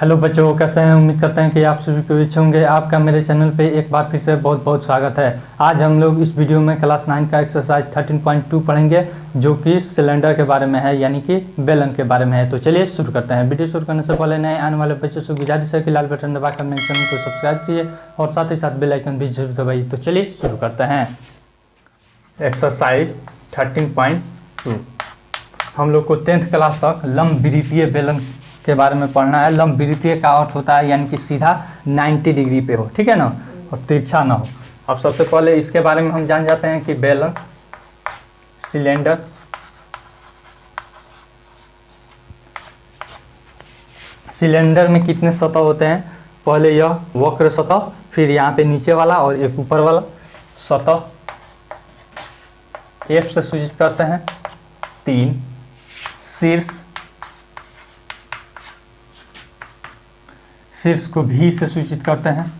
Hello बच्चों, कैसे हैं? उम्मीद करते हैं कि आप सभी को अच्छे होंगे। आपका मेरे चैनल पे एक बार फिर से बहुत बहुत स्वागत है। आज हम लोग इस वीडियो में क्लास 9 का एक्सरसाइज 13.2 पढ़ेंगे, जो कि सिलेंडर के बारे में है, यानी कि बेलन के बारे में है। तो चलिए शुरू करते हैं। वीडियो शुरू करने से पहले नए आने वाले बच्चों से गुजारिश है कि लाल बटन दबाकर मेरे चैनल को सब्सक्राइब कीजिए और साथ ही साथ बेल आइकन भी जरूर दबाइए। तो चलिए शुरू करते हैं। एक्सरसाइज 13.2 हम लोग को 10th क्लास तक लंबवृत्तीय बेलन के बारे में पढ़ना है। लंबवृत्तीय का अर्थ होता है यानी कि सीधा 90 डिग्री पे हो, ठीक है ना, और तिरछा ना हो। अब सबसे पहले इसके बारे में हम जान जाते हैं कि बेलन, सिलेंडर, सिलेंडर में कितने सतह होते हैं। पहले यह वक्र सतह, फिर यहाँ पे नीचे वाला और एक ऊपर वाला सतह। F से सूचित करते हैं 3। शीर्ष को V से सूचित करते हैं।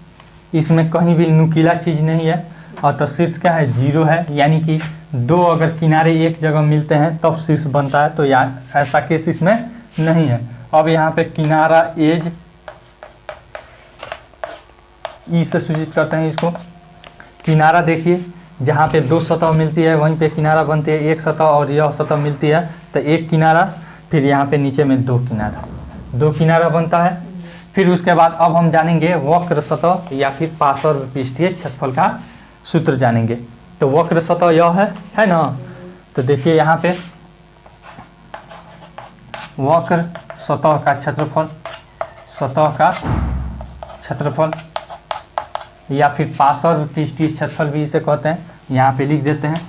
इसमें कहीं भी नुकीला चीज नहीं है और तो शीर्ष क्या है, 0 है, यानी कि दो अगर किनारे एक जगह मिलते हैं तब शीर्ष बनता है। तो यहाँ ऐसा केस इसमें नहीं है। अब यहाँ पे किनारा एज E से सूचित करते हैं इसको। किनारा देखिए, जहाँ पे दो सतह मिलती है वहीं पे किनारा बनती है, एक सतह और यह सतह मिलती है तो एक किनारा, फिर यहाँ पे नीचे में दो किनारा बनता है। फिर उसके बाद अब हम जानेंगे वक्र सतह या फिर पार्श्व पृष्ठीय क्षेत्रफल का सूत्र जानेंगे। तो वक्र सतह यह है ना। तो देखिए यहाँ पे वक्र सतह का क्षेत्रफल या फिर पार्श्व पृष्ठीय क्षेत्रफल भी इसे कहते हैं। यहाँ पे लिख देते हैं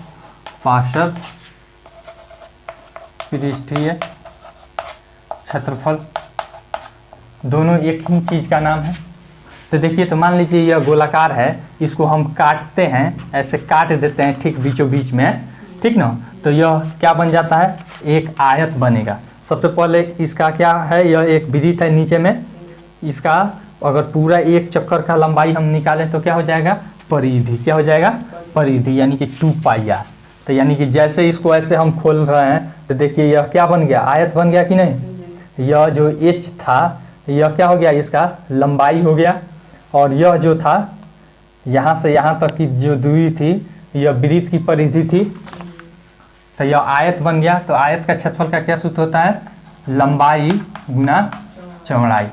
पार्श्व पृष्ठीय क्षेत्रफल, दोनों एक ही चीज का नाम है। तो देखिए, तो मान लीजिए यह गोलाकार है, इसको हम काटते हैं, ऐसे काट देते हैं ठीक बीचों बीच में, ठीक ना। तो यह क्या बन जाता है, एक आयत बनेगा। सबसे पहले इसका क्या है, यह एक वृत्त है नीचे में। इसका अगर पूरा एक चक्कर का लंबाई हम निकालें तो क्या हो जाएगा, परिधि। क्या हो जाएगा, परिधि, यानी कि 2πr। तो यानी कि जैसे इसको ऐसे हम खोल रहे हैं तो देखिए यह क्या बन गया, आयत बन गया कि नहीं। यह जो h था यह क्या हो गया, इसका लंबाई हो गया, और यह जो था यहाँ से यहाँ तक की जो दूरी थी यह वृत्त की परिधि थी, तो यह आयत बन गया। तो आयत का क्षेत्रफल का क्या सूत्र होता है, लंबाई गुना चौड़ाई।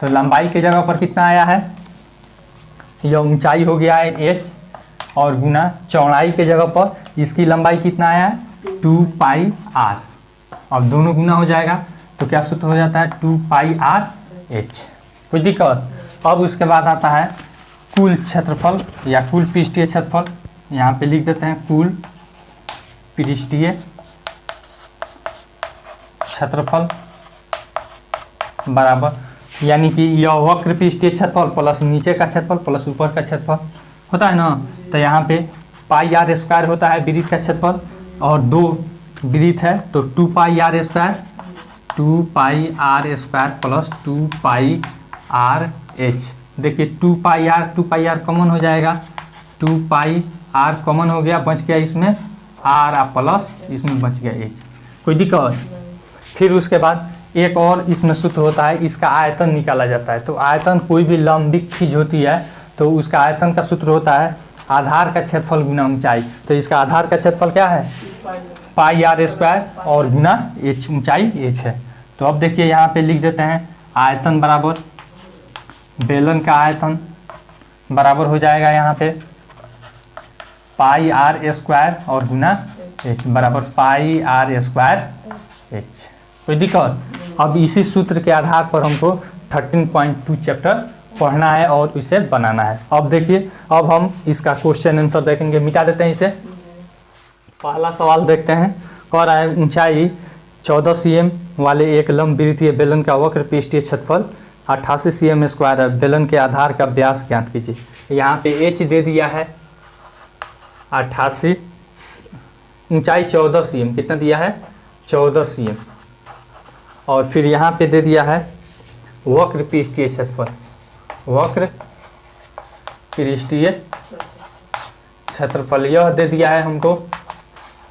तो लंबाई के जगह पर कितना आया है, यह ऊंचाई हो गया है h, और गुना चौड़ाई के जगह पर इसकी लंबाई कितना आया है, 2πr। अब दोनों गुना हो जाएगा तो क्या सूत्र हो जाता है, 2πrh। कोई दिक्कत। अब उसके बाद आता है कुल क्षेत्रफल या कुल पृष्ठीय क्षेत्रफल। यहाँ पे लिख देते हैं कुल पृष्ठीय क्षेत्रफल बराबर, यानी कि यह वक्र पृष्ठीय क्षेत्रफल प्लस नीचे का क्षेत्रफल प्लस ऊपर का क्षेत्रफल होता है ना। तो यहाँ पे πr² होता है वृत्त का क्षेत्रफल, और दो वृत्त है तो 2πr² प्लस 2πrh। देखिए 2πr कॉमन हो जाएगा, 2πr कॉमन हो गया, बच गया इसमें r प्लस इसमें बच गया h। कोई दिक्कत। फिर उसके बाद एक और इसमें सूत्र होता है, इसका आयतन निकाला जाता है। तो आयतन कोई भी लंबिक चीज होती है तो उसका आयतन का सूत्र होता है आधार का क्षेत्रफल गुना ऊंचाई। तो इसका आधार का क्षेत्रफल क्या है, πr² और गुना h, ऊंचाई h है। तो अब देखिए यहाँ पे लिख देते हैं आयतन बराबर, बेलन का आयतन बराबर हो जाएगा यहाँ पे πr² और गुना h बराबर πr²h। कोई दिक्कत। अब इसी सूत्र के आधार पर हमको 13.2 चैप्टर पढ़ना है और इसे बनाना है। अब देखिए, अब हम इसका क्वेश्चन आंसर देखेंगे। मिटा देते हैं इसे। पहला सवाल देखते हैं। कह रहा है ऊंचाई 14 cm वाले एक लंबवृत्तीय बेलन का वक्र पृष्ठीय क्षेत्रफल 88 cm² है। बेलन के आधार का व्यास ज्ञात कीजिए। यहाँ पे h दे दिया है 88, ऊंचाई 14 cm, कितना दिया है 14 cm, और फिर यहाँ पे दे दिया है वक्र पृष्ठीय क्षेत्रफल, वक्र पृष्ठीय क्षेत्रफल यह दे दिया है हमको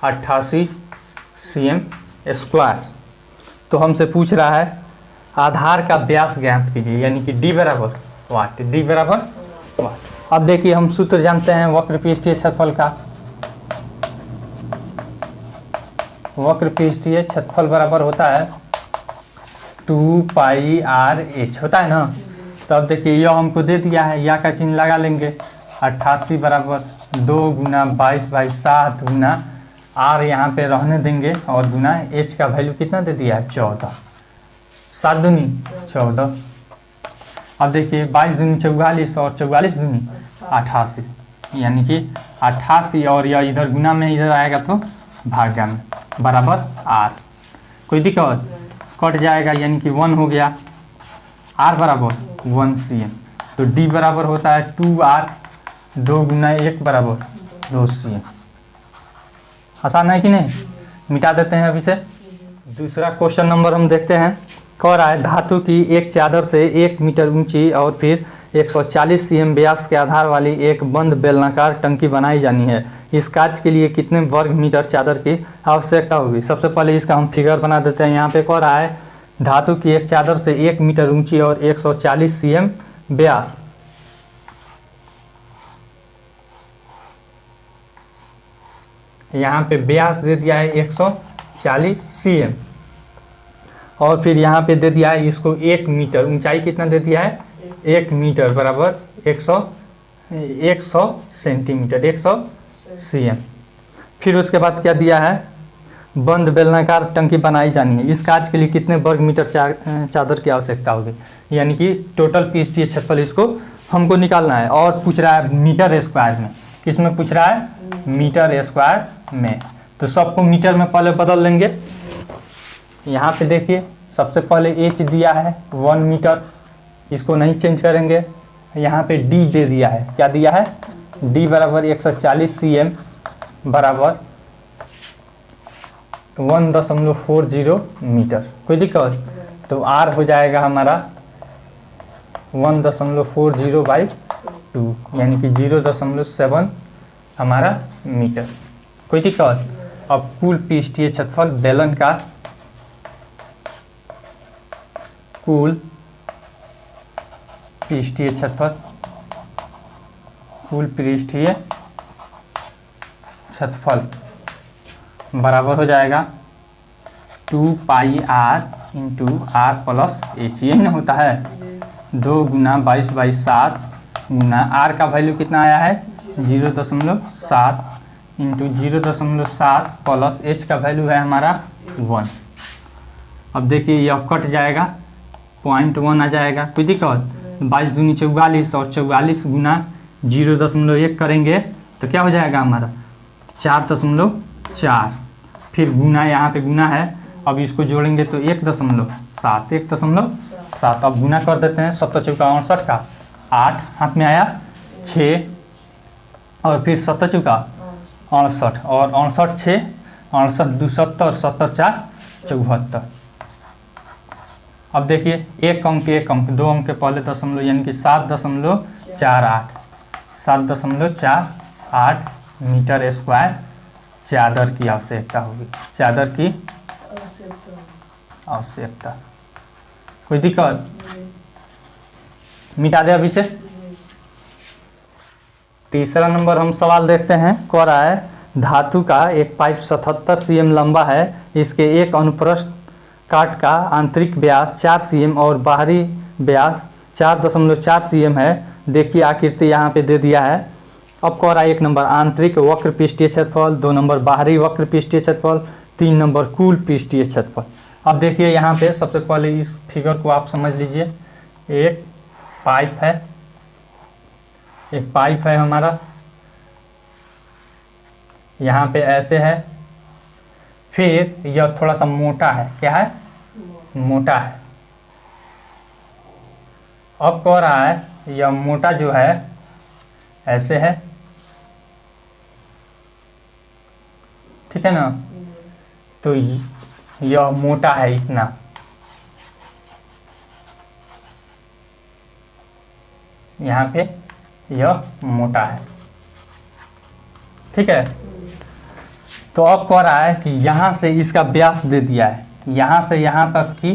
88 cm²। तो हमसे पूछ रहा है आधार का व्यास ज्ञात कीजिए, यानी कि d बराबर वाट, d बराबर वाट। अब देखिए हम सूत्र जानते हैं वक्र पृष्ठीय क्षेत्रफल का। वक्र पृष्ठीय क्षेत्रफल बराबर होता है 2πr/h, होता है ना। तो अब देखिए यह हमको दे दिया है, या का चिन्ह लगा लेंगे। 88 बराबर 2 गुना 22/7 गुना r यहाँ पे रहने देंगे और गुना h का वैल्यू कितना दे दिया है 14, 7 दूनी 14। अब देखिए 22 दूनी 44 और 44 दूनी 88, यानी कि 88 और यह इधर गुना में इधर आएगा तो भाग्य में बराबर r। कोई दिक्कत, कट जाएगा यानी कि 1 हो गया। r बराबर 1 cm, तो d बराबर होता है 2r, 2 गुना 1 बराबर 2 cm। आसान है कि नहीं, मिटा देते हैं अभी से। दूसरा क्वेश्चन नंबर हम देखते हैं। कह रहा है धातु की एक चादर से 1 मीटर ऊंची और फिर 140 cm व्यास के आधार वाली एक बंद बेलनाकार टंकी बनाई जानी है। इस कार्य के लिए कितने वर्ग मीटर चादर की आवश्यकता होगी। सबसे पहले इसका हम फिगर बना देते हैं। यहाँ पे कह रहा है धातु की एक चादर से 1 मीटर ऊंची और 140 cm व्यास, यहाँ पे व्यास दे दिया है 140 cm और फिर यहाँ पे दे दिया है इसको 1 मीटर, ऊंचाई कितना दे दिया है 1 मीटर बराबर 100 सेंटीमीटर, 100 cm। फिर उसके बाद क्या दिया है, बंद बेलनाकार टंकी बनाई जानी है। इस कार्य के लिए कितने वर्ग मीटर चादर की आवश्यकता होगी, यानी कि टोटल पृष्ठीय क्षेत्रफल इसको हमको निकालना है। और पूछ रहा है मीटर स्क्वायर में, किस में पूछ रहा है, मीटर स्क्वायर में। तो सबको मीटर में पहले बदल लेंगे। यहाँ पे देखिए सबसे पहले h दिया है 1 मीटर, इसको नहीं चेंज करेंगे। यहाँ पे d दे दिया है, क्या दिया है, d बराबर 140 cm बराबर 1.40 मीटर। कोई दिक्कत, तो r हो जाएगा हमारा 1.40/2, यानी कि 0.7 हमारा मीटर। कोई दिक्कत। अब कुल पृष्ठीय क्षेत्रफल बेलन का, कुल पृष्ठीय क्षेत्रफल, कुल पृष्ठीय क्षेत्रफल बराबर हो जाएगा 2πr × r + h, यही ना होता है। 2 गुना 22/7 गुना r का वैल्यू कितना आया है 0.7 × 0.7 प्लस h का वैल्यू है हमारा 1। अब देखिए यह कट जाएगा, 0.1 आ जाएगा। कोई दिक्कत, 22 दूनी 44 और 44 गुना 0.1 करेंगे तो क्या हो जाएगा हमारा 4.4, फिर गुना यहाँ पे गुना है, अब इसको जोड़ेंगे तो 1.7, 1.7। अब गुना कर देते हैं, 7 चौका 68 का 8 हाथ में आया 6 और फिर 7 चौका 68 और 68 6 68 2 70 70 4 74। अब देखिए एक अंक 2 अंक के पहले दशमलव, यानी कि 7.48 मीटर स्क्वायर चादर की आवश्यकता होगी, चादर की आवश्यकता। कोई दिक्कत, मिटा दे अभी से। तीसरा नंबर हम सवाल देखते हैं। कह रहा है धातु का एक पाइप 77 cm लंबा है, इसके एक अनुप्रस्थ काट का आंतरिक व्यास 4 cm और बाहरी व्यास 4.4 cm है। देखिए आकृति यहाँ पे दे दिया है। अब कह रहा है 1 नंबर आंतरिक वक्र पृष्ठीय क्षेत्रफल, 2 नंबर बाहरी वक्र पृष्ठीय क्षेत्रफल, 3 नंबर कुल पृष्ठीय क्षेत्रफल। अब देखिए यहाँ पे सबसे पहले इस फिगर को आप समझ लीजिए। एक पाइप है हमारा, यहाँ पे ऐसे है, फिर यह थोड़ा सा मोटा है, क्या है, मोटा है। अब कह रहा है यह मोटा जो है ऐसे है, ठीक है ना। तो यह मोटा है इतना, यहाँ पे यह मोटा है, ठीक है। तो अब कह रहा है कि यहाँ से इसका व्यास दे दिया है, यहाँ से यहाँ तक की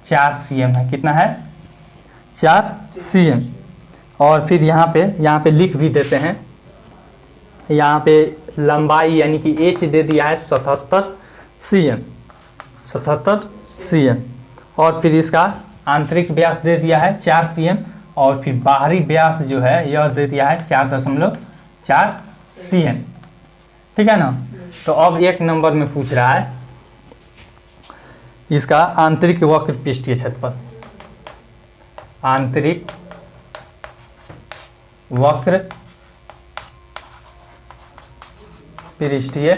4 cm है। कितना है? 4 cm। और फिर यहाँ पे लिख भी देते हैं, यहाँ पे लंबाई यानी कि h दे दिया है 77 cm, 77 cm। और फिर इसका आंतरिक व्यास दे दिया है 4 cm, और फिर बाहरी व्यास जो है यह दे दिया है 4.4 cm। ठीक है ना। तो अब 1 नंबर में पूछ रहा है इसका आंतरिक वक्र पृष्ठीय क्षेत्रफल, आंतरिक वक्र पृष्ठीय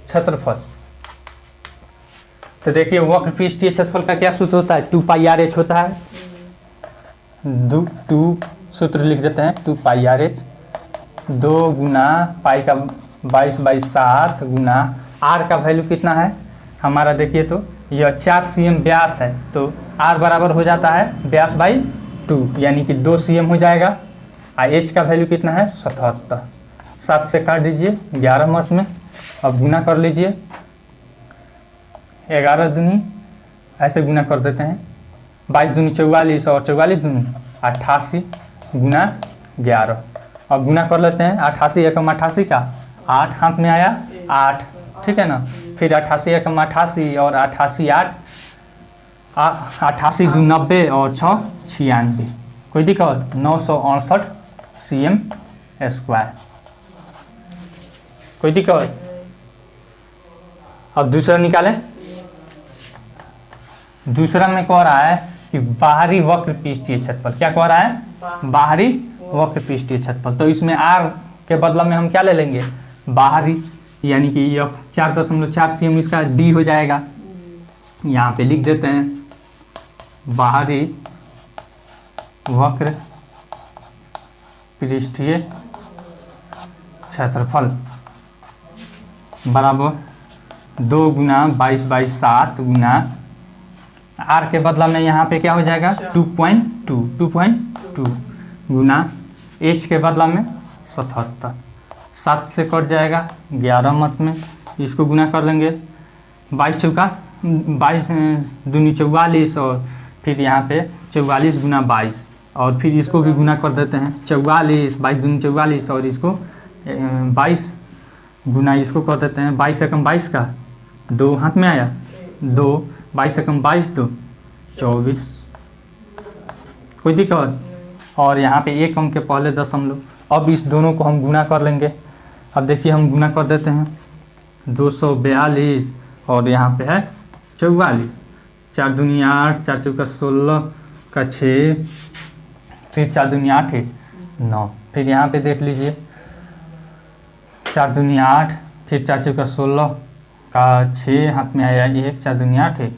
क्षेत्रफल। तो देखिए वक्र पृष्ठीय क्षेत्रफल का क्या सूत्र होता है? 2πr/h होता है। 2 सूत्र लिख देते हैं, 2πr/h, 2 गुना पाई का 22/7 गुना r का वैल्यू कितना है हमारा? देखिए तो यह 4 cm व्यास है, तो r बराबर हो जाता है व्यास बाई 2 यानी कि 2 cm हो जाएगा। h का वैल्यू कितना है? 77। 7 से काट दीजिए 11 मत में, अब गुना कर लीजिए। 11 दूनी ऐसे गुना कर देते हैं, 22 दूनी 44 और 44 दूनी 88 गुना 11। अब गुना कर लेते हैं, 88 एकम 88 का 8 हाथ में आया 8, ठीक है ना। फिर 88 एकम 88 और 88 8, 88 दू 90 और 6 96। कोई दिक्कत? 968 cm स्क्वायर। कोई दिक्कत? अब दूसरा निकालें। दूसरा में कह रहा है कि बाहरी वक्र पृष्ठीय क्षेत्रफल। क्या कह रहा है? बाहरी वक्र पृष्ठीय क्षेत्रफल। तो इसमें r के बदला में हम क्या ले लेंगे? बाहरी, यानी कि यह 4.4 cm इसका d हो जाएगा। यहाँ पे लिख देते हैं बाहरी वक्र पृष्ठीय क्षेत्रफल बराबर 2 गुना 22/7 गुना r के बदला में यहाँ पे क्या हो जाएगा? 2.2 गुना h के बदला में 77। 7 से कट जाएगा 11 मत में, इसको गुना कर लेंगे। 22 चौका 22 दूनी 44 और फिर यहाँ पे 44 गुना 22, और फिर इसको भी गुना कर देते हैं 44, 22 दूनी 44 और इसको 22 गुना इसको कर देते हैं। 22 एकम 22 का 2 हाथ में आया 2, 22 एकम 22 2 24। कोई दिक्कत? और यहाँ पे 1 अंक के पहले दशमलव। अब इस दोनों को हम गुना कर लेंगे। अब देखिए हम गुना कर देते हैं 242 और यहाँ पे है 44, 4 दूनी 8, 4 चौका 16 का 6, फिर 4 दूनी 8 है 9। फिर यहाँ पे देख लीजिए 4 दूनी 8, फिर 4 चौका 16 का 6 हाथ में आया 1, 4 दूनी 8 है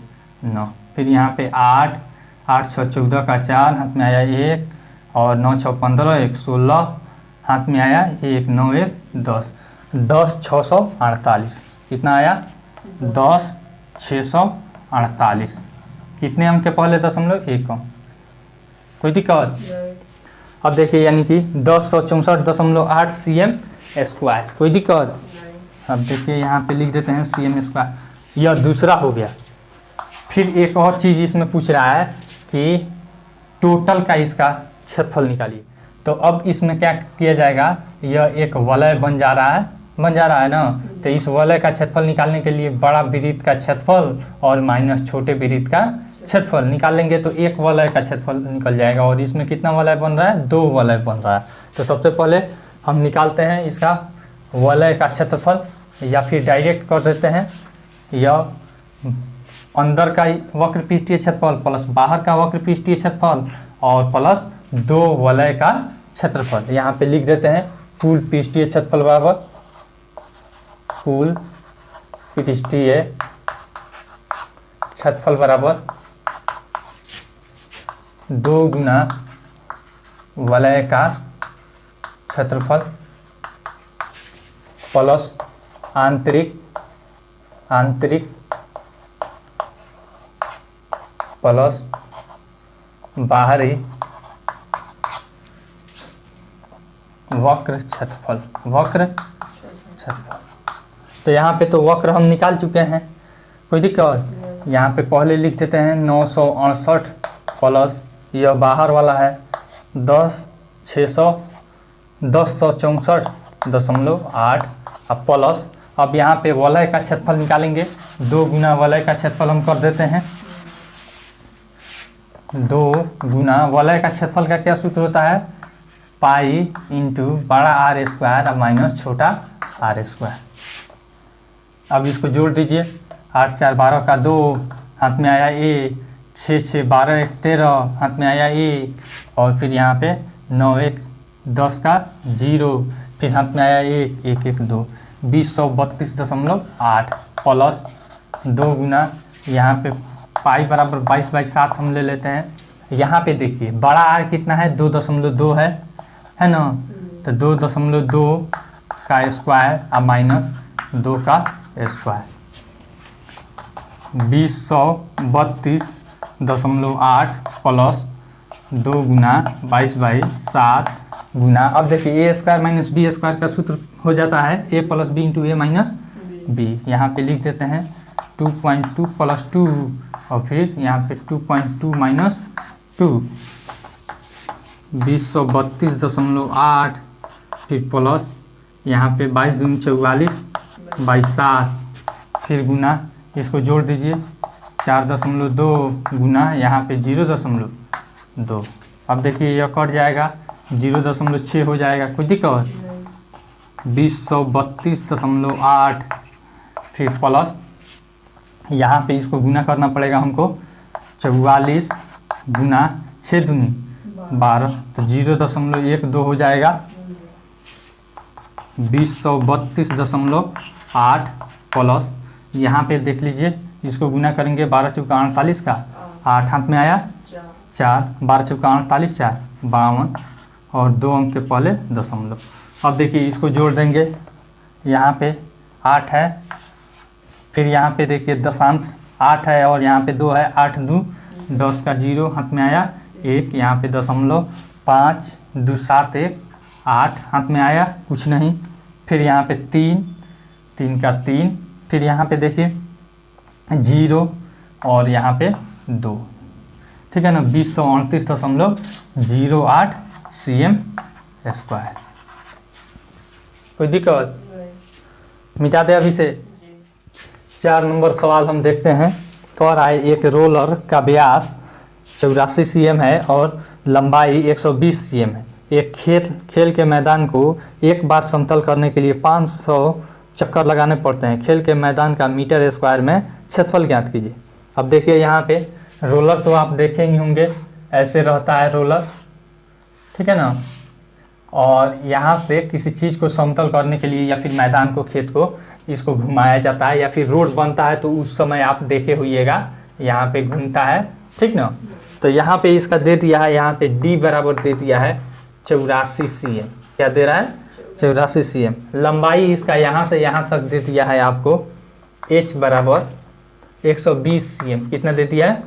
9। फिर यहाँ पे 8, 8 6 14 का 4 हाथ में आया 1 और 9 6 15 1 16 हाथ में आया 1 9 1 10, 10 648। कितना आया? 10 648। कितने अंक के पहले दशमलव? 1 अंक। कोई दिक्कत? अब देखिए यानी कि 1064.8 cm स्क्वायर। कोई दिक्कत? अब देखिए यहाँ पे लिख देते हैं cm स्क्वायर। यह दूसरा हो गया। फिर एक और चीज़ इसमें पूछ रहा है कि टोटल का इसका क्षेत्रफल निकालिए। तो अब इसमें क्या किया जाएगा? यह एक वलय बन जा रहा है ना। तो इस वलय का क्षेत्रफल निकालने के लिए बड़ा वृत्त का क्षेत्रफल और माइनस छोटे वृत्त का क्षेत्रफल निकाल लेंगे तो एक वलय का क्षेत्रफल निकल जाएगा। और इसमें कितना वलय बन रहा है? 2 वलय बन रहा है। तो सबसे पहले हम निकालते हैं इसका वलय का क्षेत्रफल, या फिर डायरेक्ट कर देते हैं यह अंदर का वक्र पृष्ठीय क्षेत्रफल प्लस बाहर का वक्र पृष्ठीय क्षेत्रफल और प्लस 2 वलय का क्षेत्रफल। यहाँ पे लिख देते हैं कुल पृष्ठीय क्षेत्रफल बराबर कुल पृष्ठीय क्षेत्रफल बराबर 2 गुना वलय का क्षेत्रफल प्लस आंतरिक प्लस बाहरी वक्र क्षेत्रफल। तो यहाँ पे तो वक्र हम निकाल चुके हैं, कोई दिक्कत? यहाँ पे पहले लिख देते हैं 968 प्लस यह बाहर वाला है 10,664.8 अब प्लस अब यहाँ पे वलय का क्षेत्रफल निकालेंगे 2 गुना वलय का क्षेत्रफल हम कर देते हैं 2 गुना वलय का क्षेत्रफल का क्या सूत्र होता है पाई इंटू बड़ा आर स्क्वायर अब माइनस छोटा आर स्क्वायर। अब इसको जोड़ दीजिए 8 4 12 का 2 हाथ में आया 1 6 6 12 1 13 हाथ में आया 1 और फिर यहाँ पे 9 1 10 का 0 फिर हाथ में आया 1 1 1 2 20,132.8 प्लस 2 गुना यहाँ पे पाई बराबर 22/7 हम ले लेते हैं। यहाँ पे देखिए बड़ा आर कितना है 2.2 है ना, तो 2.2 का स्क्वायर अब माइनस 2 का स्क्वायर 20,132.8 प्लस 2 गुना 22/7 गुना अब देखिए ए स्क्वायर माइनस बी स्क्वायर का सूत्र हो जाता है ए प्लस बी इंटू ए माइनस बी। यहाँ पे लिख देते हैं 2.2 प्लस 2 और फिर यहाँ पे 2.2 माइनस 2 20,132.8 फिर प्लस यहाँ पे 22 दूनी 44/7 फिर गुना इसको जोड़ दीजिए 4.2 गुना यहाँ पे 0.2 अब देखिए यह कट जाएगा 0.6 हो जाएगा कोई दिक्कत 20,132.8 फिर प्लस यहाँ पे इसको गुना करना पड़ेगा हमको 44 गुना 6 दूनी 12 तो 0.12 हो जाएगा 20,132.8 प्लस यहाँ पे देख लीजिए इसको गुना करेंगे 12 चौका 48 का 8 हाथ में आया 4 12 चौका 48 4 52 और 2 अंक के पहले दशमलव। अब देखिए इसको जोड़ देंगे यहाँ पे 8 है फिर यहाँ पे देखिए दशांश 8 है और यहाँ पे 2 है 8 2 10 का 0 हाथ में आया 1 यहाँ पे दशमलव 5 2 7 1 8 हाथ में आया कुछ नहीं फिर यहाँ पे 3 का 3 फिर यहाँ पे देखिए 0 और यहाँ पे 2 ठीक है ना 20,138.08 cm स्क्वायर। कोई दिक्कत मिटा दे अभी से। 4 नंबर सवाल हम देखते हैं। कह रहा है एक रोलर का व्यास 84 cm है और लंबाई 120 cm है। एक खेल के मैदान को एक बार समतल करने के लिए 500 चक्कर लगाने पड़ते हैं। खेल के मैदान का मीटर स्क्वायर में क्षेत्रफल ज्ञात कीजिए। अब देखिए यहाँ पे रोलर तो आप देखे ही होंगे ऐसे रहता है रोलर, ठीक है ना। और यहाँ से किसी चीज़ को समतल करने के लिए या फिर मैदान को खेत को इसको घुमाया जाता है या फिर रोड बनता है तो उस समय आप देखे होइएगा यहाँ पे घूमता है, ठीक ना। तो यहाँ पे इसका दे दिया है, यहाँ पे डी बराबर दे दिया है 84 cm। क्या दे रहा है 84 cm। लंबाई इसका यहाँ से यहाँ तक दे दिया है आपको h बराबर 120 cm। कितना दे दिया है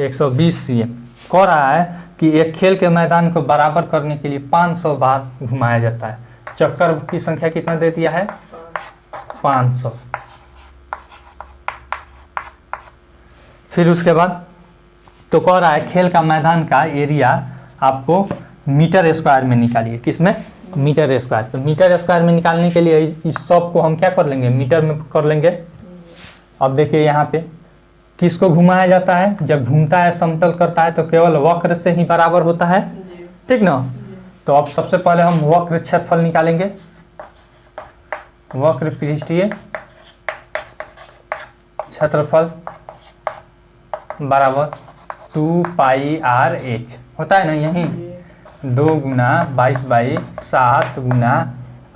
120 cm। कह रहा है कि एक खेल के मैदान को बराबर करने के लिए 500 बार घुमाया जाता है। चक्कर की संख्या कितना दे दिया है 500। फिर उसके बाद तो कह रहा है खेल का मैदान का एरिया आपको मीटर स्क्वायर में निकालिए। किसमें मीटर स्क्वायर। तो मीटर स्क्वायर में निकालने के लिए इस सब को हम क्या कर लेंगे मीटर में कर लेंगे। अब देखिए यहाँ पे किसको घुमाया जाता है, जब घूमता है समतल करता है तो केवल वक्र से ही बराबर होता है, ठीक ना। तो अब सबसे पहले हम वक्र क्षेत्रफल निकालेंगे। वक्र पृष्ठीय क्षेत्रफल बराबर 2πr/h होता है ना। यही 2 गुना 22/7 गुना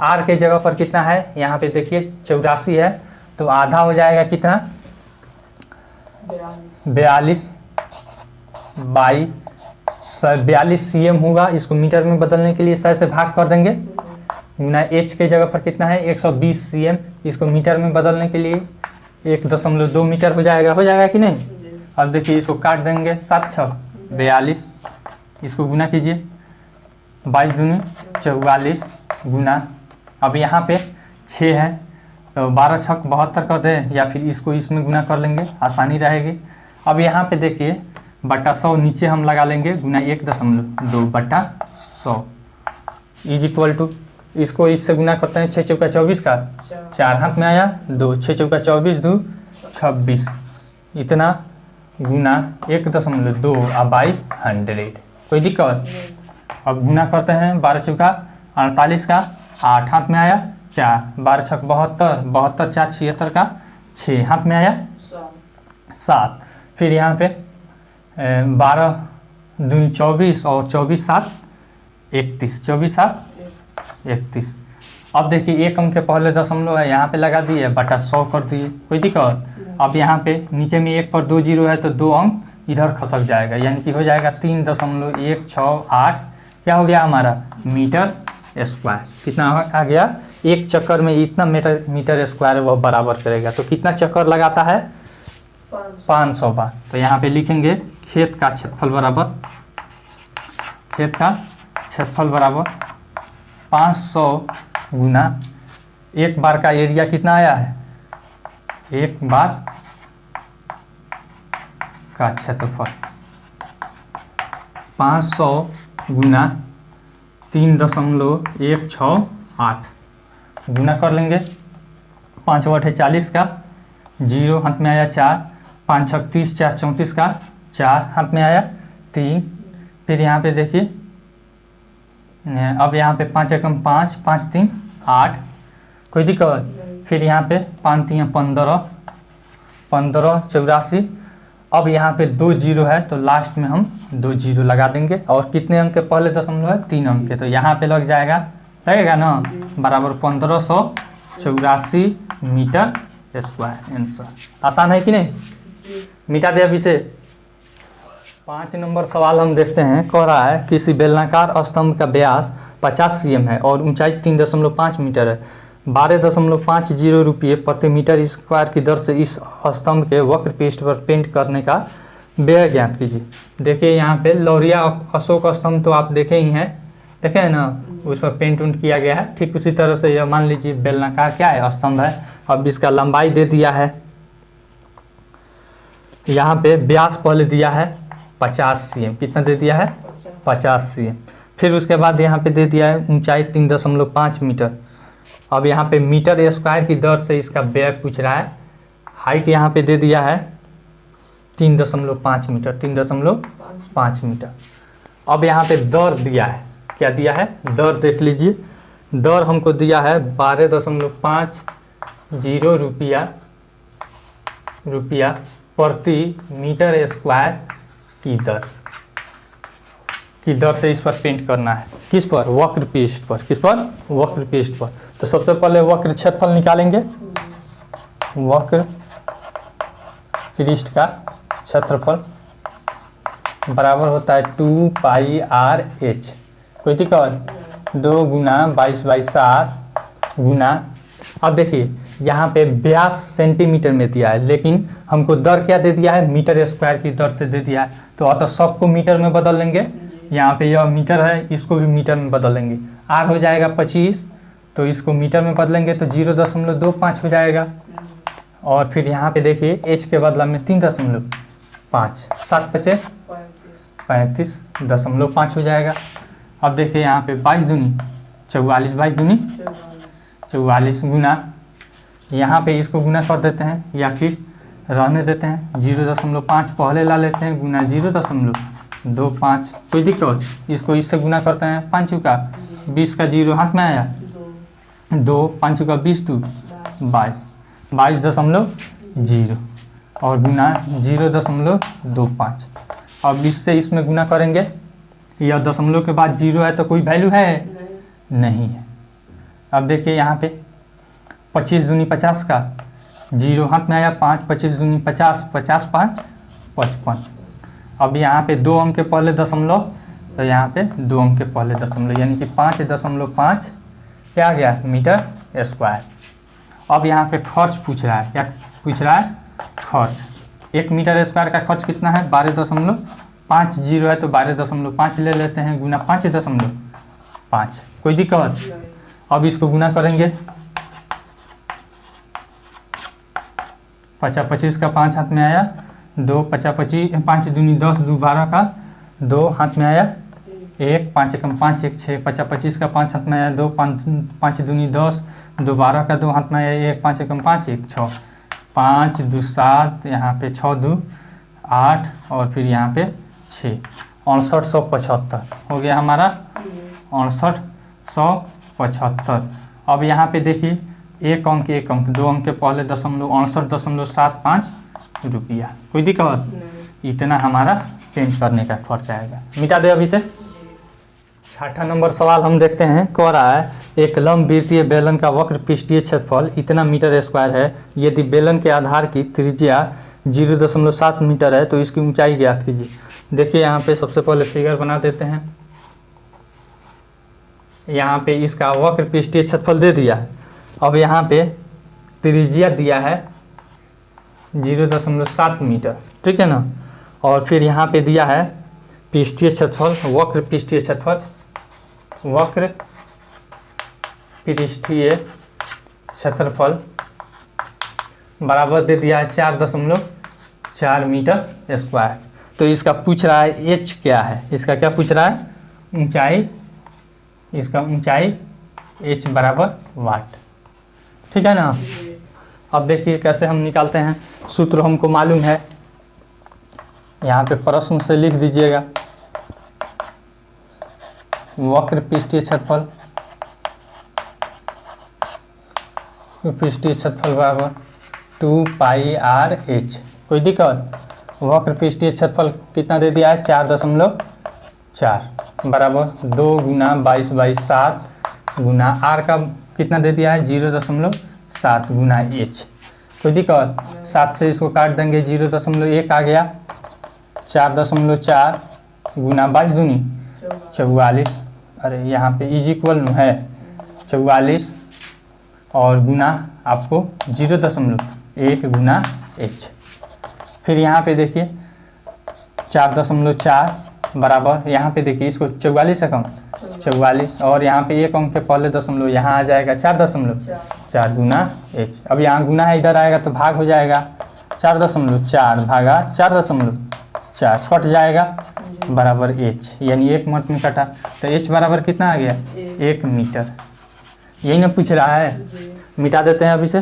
r के जगह पर कितना है यहाँ पे देखिए 84 है तो आधा हो जाएगा कितना 42 cm होगा। इसको मीटर में बदलने के लिए 100 से भाग कर देंगे गुना h के जगह पर कितना है 120 cm। इसको मीटर में बदलने के लिए 1.2 मीटर हो जाएगा कि नहीं। अब देखिए इसको काट देंगे 7 6 42 इसको गुना कीजिए 22 दूनी 44 गुना अब यहाँ पे 6 है तो 12 छक 72 कर दें, या फिर इसको इसमें गुना कर लेंगे, आसानी रहेगी। अब यहाँ पे देखिए बटा 100 नीचे हम लगा लेंगे, गुना 1.2 बटा 100 इज इक्वल टू, इसको इससे गुना करते हैं 6 चौका 24 का 4 हाथ में आया 2, 6 चौका 24 2 26, इतना गुना 1.2 बाई 100। कोई दिक्कत? अब गुना करते हैं 12 चौका 48 का 8 हाथ में आया 4, 12 छक 72, 72 4 76 का 6 हाथ में आया 7। फिर यहाँ पे 12 दूनी 24 और 24 7 31, 24 7 31। अब देखिए एक अंक के पहले दशमलव है, यहाँ पे लगा दिए बटा 100 कर दिए, कोई दिक्कत? अब यहाँ पे नीचे में 1 पर 2 जीरो है तो 2 अंक इधर खसक जाएगा, यानी कि हो जाएगा 3.168, क्या हो गया हमारा मीटर स्क्वायर। कितना आ गया? एक चक्कर में इतना मीटर स्क्वायर वह बराबर करेगा। तो कितना चक्कर लगाता है? 500 बार। तो यहाँ पे लिखेंगे खेत का क्षेत्रफल बराबर, खेत का क्षेत्रफल बराबर 500 गुना एक बार का एरिया कितना आया है? एक बार का क्षेत्रफल 500 गुना 3.168 गुना कर लेंगे। 5 बटे 40 का 0 हाथ में आया 4, 5 छक 30, 4 34 का 4 हाथ में आया 3। फिर यहाँ पे देखिए अब यहाँ पे 5 एकम 5, 5 3 8, कोई दिक्कत? फिर यहाँ पे 5 3 15, 15 84। अब यहाँ पे 2 जीरो है तो लास्ट में हम 2 जीरो लगा देंगे, और कितने अंक के पहले दशमलव है? 3 अंक के, तो यहाँ पे लगेगा ना बराबर 1584 मीटर स्क्वायर आंसर। आसान है कि नहीं? मिटा दे अभी से। 5 नंबर सवाल हम देखते हैं, कह रहा है किसी बेलनाकार स्तंभ का व्यास 50 cm है और ऊंचाई 3.5 मीटर है। 12.50 रुपये प्रति मीटर स्क्वायर की दर से इस स्तंभ के वक्र पृष्ठ पर पेंट करने का व्यय ज्ञात कीजिए। देखिए यहाँ पे लौरिया अशोक स्तंभ तो आप देखे ही हैं, देखे हैं ना, उस पर पेंट उंट किया गया है। ठीक उसी तरह से यह मान लीजिए बेलनाकार क्या है? स्तंभ है। अब इसका लंबाई दे दिया है, यहाँ पे व्यास पहले दिया है 50 cm, कितना दे दिया है? 50 cm। फिर उसके बाद यहाँ पे दे दिया है ऊंचाई 3.5 मीटर। अब यहाँ पे मीटर स्क्वायर की दर से इसका व्यय पूछ रहा है। हाइट यहाँ पे दे दिया है 3.5 मीटर, 3.5 मीटर। अब यहाँ पे दर दिया है, क्या दिया है? दर देख लीजिए, दर हमको दिया है 12.50 रुपया प्रति मीटर स्क्वायर की दर से इस पर पेंट करना है। किस पर? वक्र पृष्ठ पर। किस पर? वक्र पृष्ठ पर। तो सबसे पहले वक्र क्षेत्रफल निकालेंगे। वक्र पृष्ठ का क्षेत्रफल बराबर होता है 2πr/h। कोई दिक्कत? 2 गुना 22/7 गुना, अब देखिए यहाँ पे व्यास सेंटीमीटर में दिया है, लेकिन हमको दर क्या दे दिया है? मीटर स्क्वायर की दर से दे दिया है। तो अतः सबको मीटर में बदल लेंगे। यहाँ पे यह मीटर है, इसको भी मीटर में बदल लेंगे। आर हो जाएगा 25, तो इसको मीटर में बदलेंगे तो 0.25 हो जाएगा। और फिर यहाँ पे देखिए एच के बदला में 3.5, 7 × 5 = 35.5 हो जाएगा। अब देखिए यहाँ पे 22 दूनी 44, 22 दूनी 44 गुना, यहाँ पे इसको गुना कर देते हैं या फिर रहने देते हैं। 0.5 पहले ला लेते हैं, गुना 0.25। कोई दिक्कत? इसको इससे गुना करते हैं। 5 का 20 का 0 हाथ में आया 2, 5 का 20 2 22.0 और गुना 0.25। अब इससे इसमें गुना करेंगे, यह दशमलव के बाद 0 है तो कोई वैल्यू है? नहीं है। अब देखिए यहाँ पे 25 दूनी 50 का 0 हाथ में आया 5, 25 दूनी 50, 50 5 55। अब यहाँ पे 2 अंक के पहले दशमलव, तो यहाँ पे 2 अंक के पहले दशमलव, यानी कि 5.5 क्या आ गया? Metre square. अब यहाँ पे खर्च पूछ रहा है, क्या पूछ रहा है? खर्च। 1 मीटर स्क्वायर का खर्च कितना है? 12.50 है तो 12.5 ले लेते हैं, गुना 5.5। कोई दिक्कत? अब इसको गुना करेंगे 25 का 5 हाथ में आया, 2 50 25, 5 दूनी 10, 2 12 का 2 हाथ में आया, 1 5 एकम 5 1 6, 50 25 का 5 हाथ में आया, 2 5 दूनी 10, 2 12 का 2 हाथ में आया, 1 5 एकम 5 1 6, 5 2 7, यहाँ पे 6 2 8 और फिर यहाँ पे 6, 5975 हो गया हमारा 5975। अब यहाँ पे देखिए एक अंक 2 अंक के पहले दशमलव 59.75 रुपया। कोई दिक्कत? इतना हमारा प्रिंट करने का खर्च आएगा। मिटा दे अभी से। 6ठा नंबर सवाल हम देखते हैं। कह रहा है एक लंबवृत्तीय बेलन का वक्र पृष्ठीय क्षेत्रफल इतना मीटर स्क्वायर है, यदि बेलन के आधार की त्रिज्या 0.7 मीटर है तो इसकी ऊंचाई ज्ञात कीजिए। देखिए यहाँ पे सबसे पहले फिगर बना देते हैं। यहाँ पे इसका वक्र पृष्ठीय क्षेत्रफल दे दिया है। अब यहाँ पे त्रिज्या दिया है 0.7 मीटर, ठीक है ना। और फिर यहाँ पे दिया है पृष्ठीय क्षेत्रफल, वक्र पृष्ठीय क्षेत्रफल, वक्र पृष्ठीय क्षेत्रफल बराबर दे दिया है 4.4 मीटर स्क्वायर। तो इसका पूछ रहा है एच क्या है, इसका क्या पूछ रहा है? ऊंचाई। इसका ऊंचाई एच बराबर वाट, ठीक है ना। अब देखिए कैसे हम निकालते हैं। सूत्र हमको मालूम है, यहाँ पे प्रश्न से लिख दीजिएगा। वक्र पृष्ठीय क्षेत्रफल, पृष्ठीय क्षेत्रफल बराबर 2 पाई आर एच। कोई दिक्कत? वक्र पृष्ठीय क्षेत्रफल कितना दे दिया है? 4.4 बराबर 2 गुना 22/7 गुना आर का कितना दे दिया है? 0.7 गुना एच। कोई दिक्कत? 7 से इसको काट देंगे, 0.1 आ गया। 4.4 गुना 22 दूनी 44, अरे यहाँ पे इज इक्वल है 44 और गुना आपको 0.1 गुना एच। फिर यहाँ पे देखिए 4.4 बराबर, यहाँ पे देखिए इसको 44 से कम 44 और यहाँ पे एक अंक के पहले दशमलव यहाँ आ जाएगा 4.4 गुना एच। अब यहाँ गुना है, इधर आएगा तो भाग हो जाएगा। 4.4 भागा 4.4 कट जाएगा बराबर एच, यानी 1 मिनट में कटा। तो एच बराबर कितना आ गया? 1 मीटर। यही ना पूछ रहा है। मिटा देते हैं अभी से।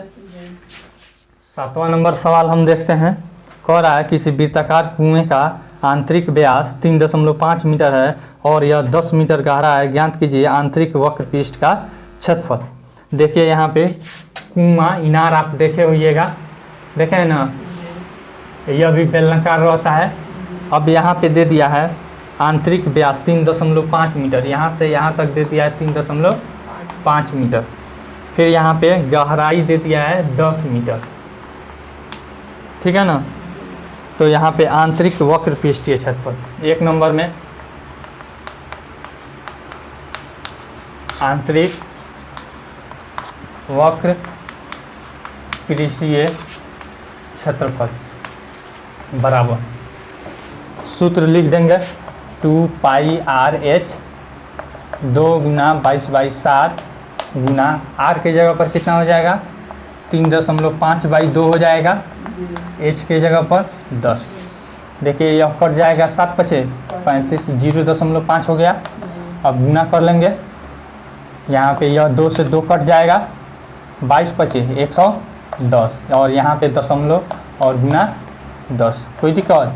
7वां नंबर सवाल हम देखते हैं। कह रहा है किसी वृत्ताकार कुएं का आंतरिक व्यास 3.5 मीटर है और यह 10 मीटर गहरा है। ज्ञात कीजिए आंतरिक वक्र पृष्ठ का क्षेत्रफल। देखिए यहाँ पे कुआं, इनार आप देखे होइएगा, देखे ना, यह भी बेलनाकार रहता है। अब यहाँ पे दे दिया है आंतरिक व्यास 3.5 मीटर, यहाँ से यहाँ तक दे दिया है 3.5 मीटर। फिर यहाँ पे गहराई दे दिया है 10 मीटर, ठीक है ना। तो यहाँ पे आंतरिक वक्र पृष्ठीय क्षेत्रफल 1 नंबर में आंतरिक वक्र पृष्ठीय क्षेत्रफल बराबर, सूत्र लिख देंगे 2 पाई आर एच, 2 गुना 22/7 गुना आर के जगह पर कितना हो जाएगा? 3.5/2 हो जाएगा। एच के जगह पर 10। देखिए यह कट जाएगा, 7 5 35, 0.5 हो गया। अब गुना कर लेंगे, यहाँ पे यह 2 से 2 कट जाएगा, 22 5 110 और यहाँ पे दशमलव और गुना 10। कोई दिक्कत?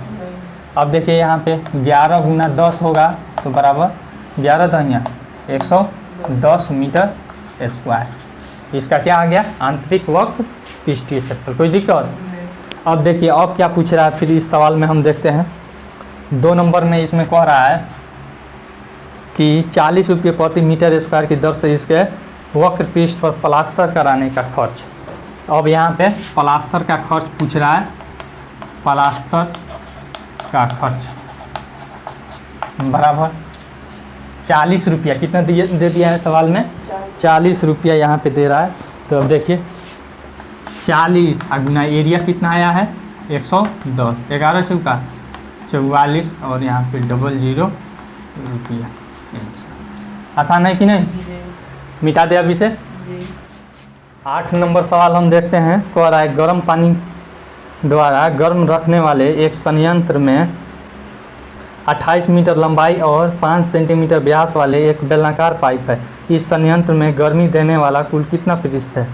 अब देखिए यहाँ पे 11 गुना 10 होगा तो बराबर 11 धनिया 110 मीटर स्क्वायर। इसका क्या आ गया? आंतरिक वक्र पृष्ठीय क्षेत्रफल। कोई दिक्कत? अब देखिए अब क्या पूछ रहा है फिर इस सवाल में हम देखते हैं। 2 नंबर में इसमें कह रहा है कि 40 रुपये प्रति मीटर स्क्वायर की दर से इसके वक्र पृष्ठ पर प्लास्टर कराने का खर्च। अब यहाँ पे प्लास्टर का खर्च पूछ रहा है। प्लास्टर का खर्च बराबर 40 रुपया, कितना दे दिया है सवाल में? 40 रुपया यहाँ पे दे रहा है। तो अब देखिए 40 गुना एरिया कितना आया है? 110, 11 चौका 44 और यहाँ पे 00 रुपया। आसान है कि नहीं? मिटा दे अभी से। 8 नंबर सवाल हम देखते हैं। कह रहा है गर्म पानी द्वारा गर्म रखने वाले एक संयंत्र में 28 मीटर लंबाई और 5 सेंटीमीटर व्यास वाले एक बेलनाकार पाइप है। इस संयंत्र में गर्मी देने वाला कुल कितना प्रतिशत है?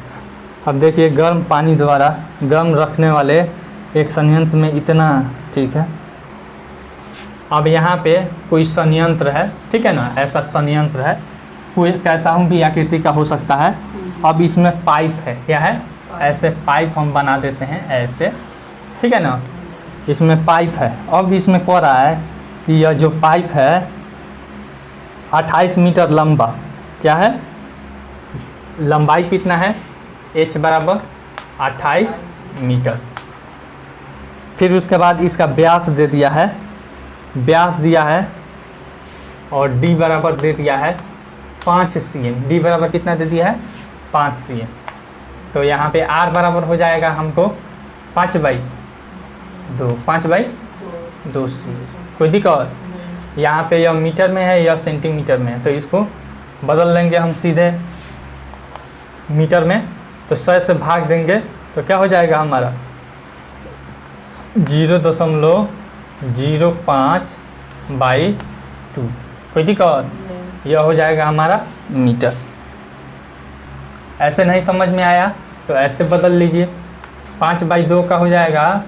अब देखिए, गर्म पानी द्वारा गर्म रखने वाले एक संयंत्र में इतना, ठीक है। अब यहाँ पे कोई संयंत्र है, ठीक है ना, ऐसा संयंत्र है, कोई कैसा भी आकृति का हो सकता है। अब इसमें पाइप है, क्या है, ऐसे पाइप हम बना देते हैं ऐसे, ठीक है ना, इसमें पाइप है। अब इसमें कह रहा है कि यह जो पाइप है 28 मीटर लंबा, क्या है, लंबाई कितना है, h बराबर 28 मीटर। फिर उसके बाद इसका व्यास दे दिया है, व्यास दिया है, और d बराबर दे दिया है 5 cm। d बराबर कितना दे दिया है, 5 cm। तो यहाँ पे r बराबर हो जाएगा हमको 5/2, 5/2 cm। कोई दिक्कत? यहाँ पे यह मीटर में है या सेंटीमीटर में है, तो इसको बदल लेंगे हम सीधे मीटर में। तो 100 से भाग देंगे तो क्या हो जाएगा हमारा, 0.05/2। कोई दिक्कत? यह हो जाएगा हमारा मीटर। ऐसे नहीं समझ में आया तो ऐसे बदल लीजिए, 5/2 का हो जाएगा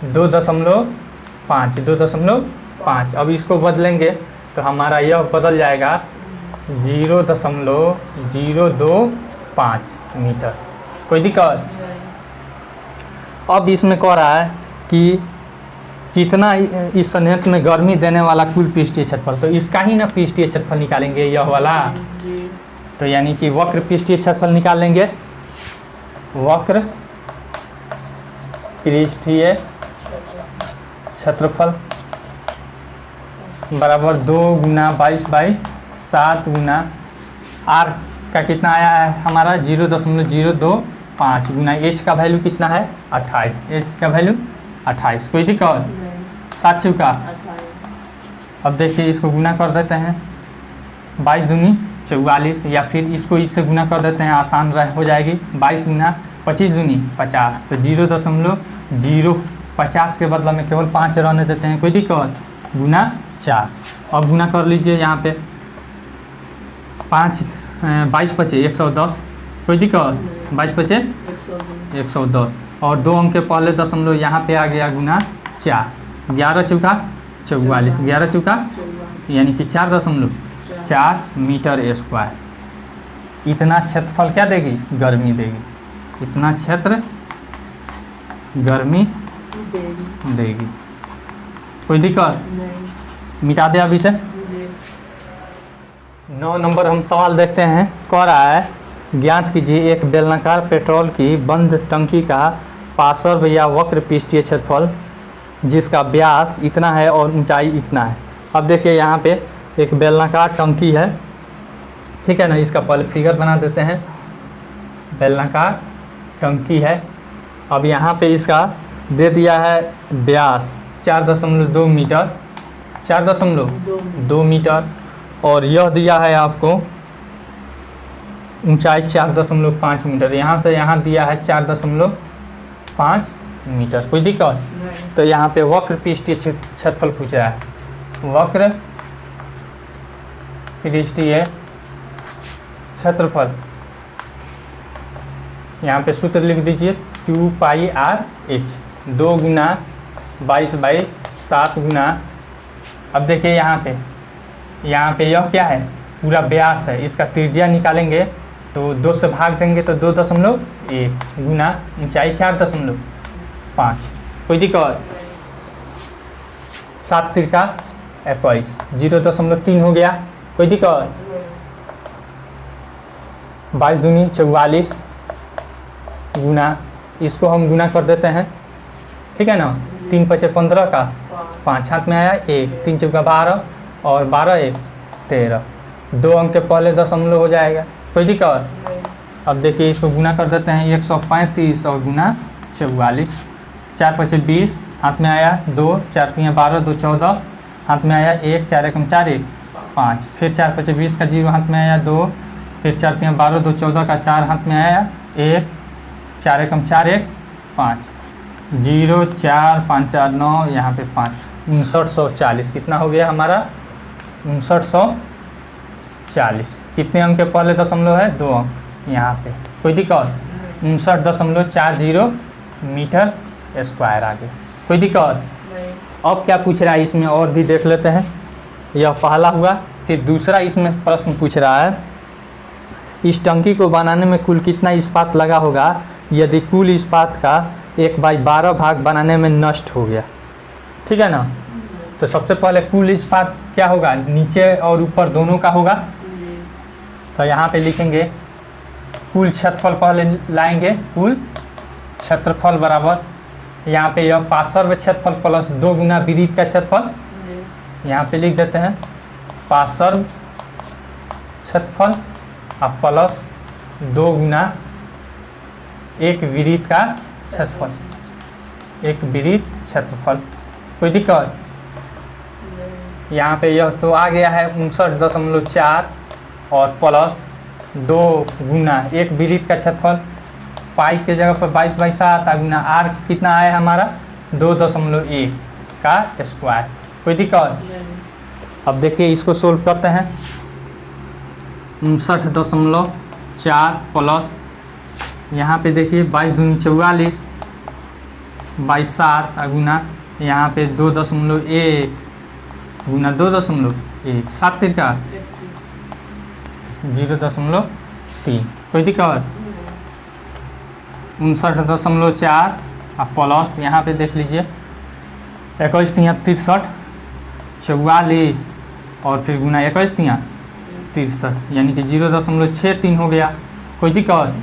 2.5। अब इसको बदलेंगे तो हमारा यह बदल जाएगा 0.025 मीटर। कोई दिक्कत? अब इसमें कह रहा है कि कितना इस संयंत्र में गर्मी देने वाला कुल पृष्ठीय क्षेत्रफल, तो इसका ही ना पृष्ठीय क्षेत्रफल निकालेंगे यह वाला। तो यानी कि वक्र पृष्ठीय क्षेत्रफल निकाल लेंगे, वक्र पृष्ठीय क्षेत्रफल बराबर 2 × 22/7 × r का कितना आया है हमारा 0.025 गुना h का वैल्यू कितना है 28, h का वैल्यू 28। कोई दिक्कत? 7 चौका। अब देखिए इसको गुना कर देते हैं, 22 दूनी 44, या फिर इसको इससे गुना कर देते हैं, आसान हो जाएगी। 22 गुना 25 दूनी 50, तो 0.050 के बदला में केवल 5 रहने देते हैं। कोई दिक्कत? गुना 4। अब गुना कर लीजिए यहाँ पे 5 22 × 5 = 110। कोई दिक्कत? 22 × 5 = 110, और 2 अंक के पहले दशमलव यहाँ पे आ गया गुना 4। 11 चौका 44, 11 चौका यानी कि 4.4 मीटर स्क्वायर। इतना क्षेत्रफल क्या देगी? गर्मी देगी। इतना क्षेत्र गर्मी देगी। कोई दिक्कत? मिटा दे अभी से। 9 नंबर हम सवाल देखते हैं। कह रहा है ज्ञात कीजिए एक बेलनाकार पेट्रोल की बंद टंकी का पार्श्व या वक्र पृष्ठीय क्षेत्रफल जिसका व्यास इतना है और ऊंचाई इतना है। अब देखिए यहाँ पे एक बेलनाकार टंकी है, ठीक है ना, इसका पहले फिगर बना देते हैं। बेलनाकार टंकी है। अब यहाँ पे इसका दे दिया है व्यास 4.2 मीटर, 4.2 मीटर, और यह दिया है आपको ऊंचाई 4.5 मीटर। यहाँ से यहाँ दिया है 4.5 मीटर। कोई दिक्कत? तो यहाँ पे वक्र पृष्ठीय क्षेत्रफल पूछ रहा है। वक्र पृष्ठीय क्षेत्रफल, यहाँ पे सूत्र लिख दीजिए 2πr/h, 2 × 22/7 गुना। अब देखिए यहाँ पे यह क्या है? पूरा व्यास है। इसका त्रिज्या निकालेंगे तो 2 से भाग देंगे तो 2.1 गुना ऊंचाई 4.5। कोई दिक्कत? 7 × 3 = 21, 0.3 हो गया। कोई दिक्कत? 22 दूनी 44 गुना, इसको हम गुना कर देते हैं, ठीक है ना। 3 × 5 = 15 का 5 हाथ में आया 1, 3 चौका 12, और 12 × 1 = 13। 2 अंक के पहले दशमलव हो जाएगा। कोई दिक्कत? अब देखिए इसको गुना कर देते हैं 135 और गुना 44। 4 × 5 = 20, हाथ में आया 2, 4 × 3 = 12, 2 = 14, हाथ में आया 1, 4 × 1 = 4, 1 5। फिर 4 × 5 = 20 का 0 हाथ में आया 2, फिर 4 × 3 = 12, 2 = 14 का 4 हाथ में आया 1, 4 × 1 = 4, 1 5। 0 4 5 4 9, यहाँ पे 5, 5940 कितना हो गया हमारा 5940। कितने अंक के पहले दशमलव है 2 अंक, यहाँ पे कोई दिक्कत 59.40 मीटर स्क्वायर आ गया, कोई दिक्कत। अब क्या पूछ रहा है इसमें और भी देख लेते हैं। यह पहला हुआ, फिर दूसरा इसमें प्रश्न पूछ रहा है इस टंकी को बनाने में कुल कितना इस्पात लगा होगा यदि कुल इस्पात का 1/12 भाग बनाने में नष्ट हो गया। ठीक है ना। तो सबसे पहले कुल इस्पात क्या होगा, नीचे और ऊपर दोनों का होगा। तो यहाँ पे लिखेंगे कुल क्षेत्रफल पहले लाएंगे, कुल क्षेत्रफल बराबर यहाँ पे यह पार्श्व क्षेत्रफल प्लस 2 गुना विरीत का क्षेत्रफल, यहाँ पे लिख देते हैं पार्श्व क्षेत्रफल और प्लस 2 गुना एक विरीत का क्षेत्रफल, एक विरीत क्षेत्रफल, कोई दिक्कत। यहाँ पे यह तो आ गया है 59.4 और प्लस 2 गुना एक विरीत का क्षेत्रफल, पाई के जगह पर 22/7 गुना आर कितना आया हमारा 2.1 का स्क्वायर, कोई दिक्कत। अब देखिए इसको सोल्व करते हैं। 59.4 प्लस यहाँ पे देखिए 22 दूनी 44, 22/7 गुना यहाँ पे 2.1 गुना 2.1, 7 तिरका 0.3, कोई दिक्कत। 59.4 और प्लस यहाँ पे देख लीजिए 21 तियाँ 63, 44 और फिर गुना 21 तियाँ 63, यानी कि 0.63 हो गया, कोई दिक्कत।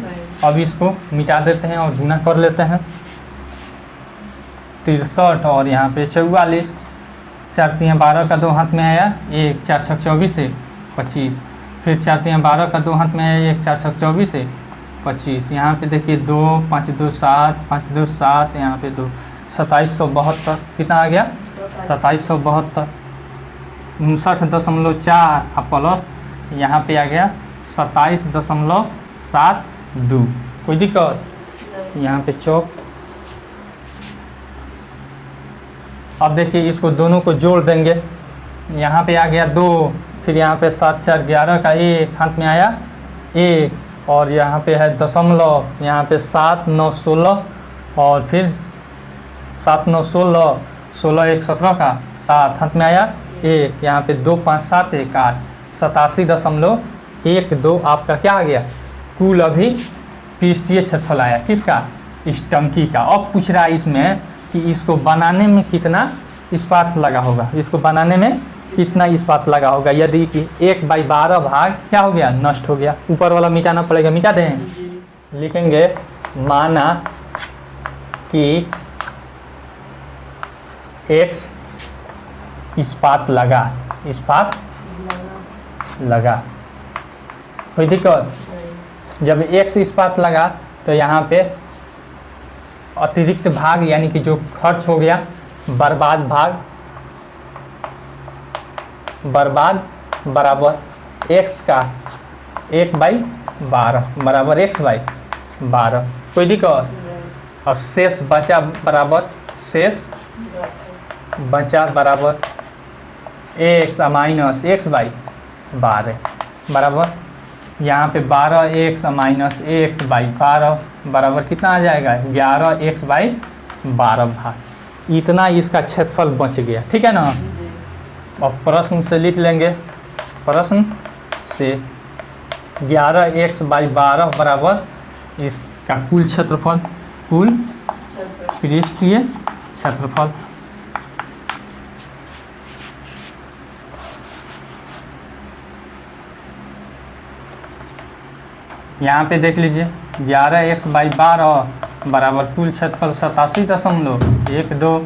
अब इसको मिटा देते हैं और गुना कर लेते हैं। 63 और यहाँ पे 44, 4 तियाँ 12 का 2 हाथ में आया 1, 4 छक 24 से 25, फिर 4 तियाँ 12 का 2 हाथ में आया 1, 4 छक 24 से 25, यहाँ पे देखिए 2, 5 2 7, 5 2 7, यहाँ पे 2, 2772 कितना आ गया 2772। 59.4 प्लस यहाँ पे आ गया 27.72, कोई दिक्कत। यहाँ पे चौक। अब देखिए इसको दोनों को जोड़ देंगे, यहाँ पे आ गया 2, फिर यहाँ पे 7 4 11 का 1 हाथ में आया 1, और यहाँ पे है दशमलव, यहाँ पे 7 9 16 और फिर 7 9 16, 16 1 17 का 7 हाथ में आया 1, यहाँ पे 2 5 7 1 8, 87.12 आपका क्या आ गया कुल अभी पृष्ठीय क्षेत्रफल आया, किसका, इस टंकी का। अब पूछ रहा है इसमें कि इसको बनाने में कितना इस्पात लगा होगा, इसको बनाने में कितना इस्पात लगा होगा यदि कि 1/12 भाग क्या हो गया नष्ट हो गया। ऊपर वाला मिटाना पड़ेगा, मिटा दें। लिखेंगे माना कि x इस्पात लगा, इस्पात लगा, कोई दिक्कत। जब x इस्पात लगा तो यहाँ पे अतिरिक्त भाग यानी कि जो खर्च हो गया बर्बाद भाग, बर्बाद बराबर x का 1/12 बराबर x/12, कोई दिक्कत। और शेष बचा बराबर, शेष बचा बराबर x माइनस x/12 बराबर यहाँ पे 12x माइनस x/12 बराबर कितना आ जाएगा 11x/12 भाग। इतना इसका क्षेत्रफल बच गया, ठीक है ना। अब प्रश्न से लिख लेंगे, प्रश्न से 11x/12 बराबर इसका कुल क्षेत्रफल, कुल पृष्ठीय क्षेत्रफल। यहाँ पे देख लीजिए 11x/12 बराबर कुल क्षेत्रफल 87.12,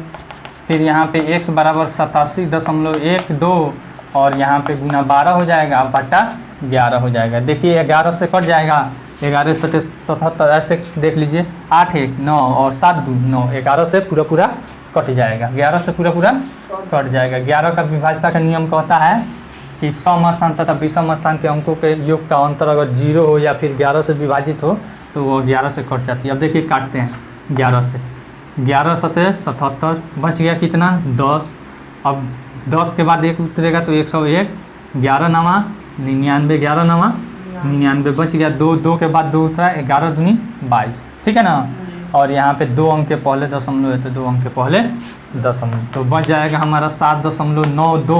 फिर यहाँ पे x बराबर 87.12 और यहाँ पे गुना 12 हो जाएगा बटा 11 हो जाएगा। देखिए 11 से कट जाएगा, 11 से 77, ऐसे देख लीजिए 8 1 9 और 7 2 9, 11 से पूरा कट जाएगा, 11 से पूरा कट जाएगा। 11 का विभाज्यता का नियम कहता है कि सम स्थान तथा विषम स्थान के अंकों के योग का अंतर अगर 0 हो या फिर 11 से विभाजित हो तो वो 11 से कट जाती है। अब देखिए काटते हैं 11 से, 11 सतह 77, बच गया कितना 10। अब 10 के बाद 1 उतरेगा तो 101, 11 नवा 99, 11 नवा 99, बच गया 2, 2 के बाद 2 उतरा 11 दूनी 22, ठीक है ना। और यहाँ पे 2 अंक के पहले दशमलव है तो 2 अंक के पहले दशमलव, तो बच जाएगा हमारा 7.92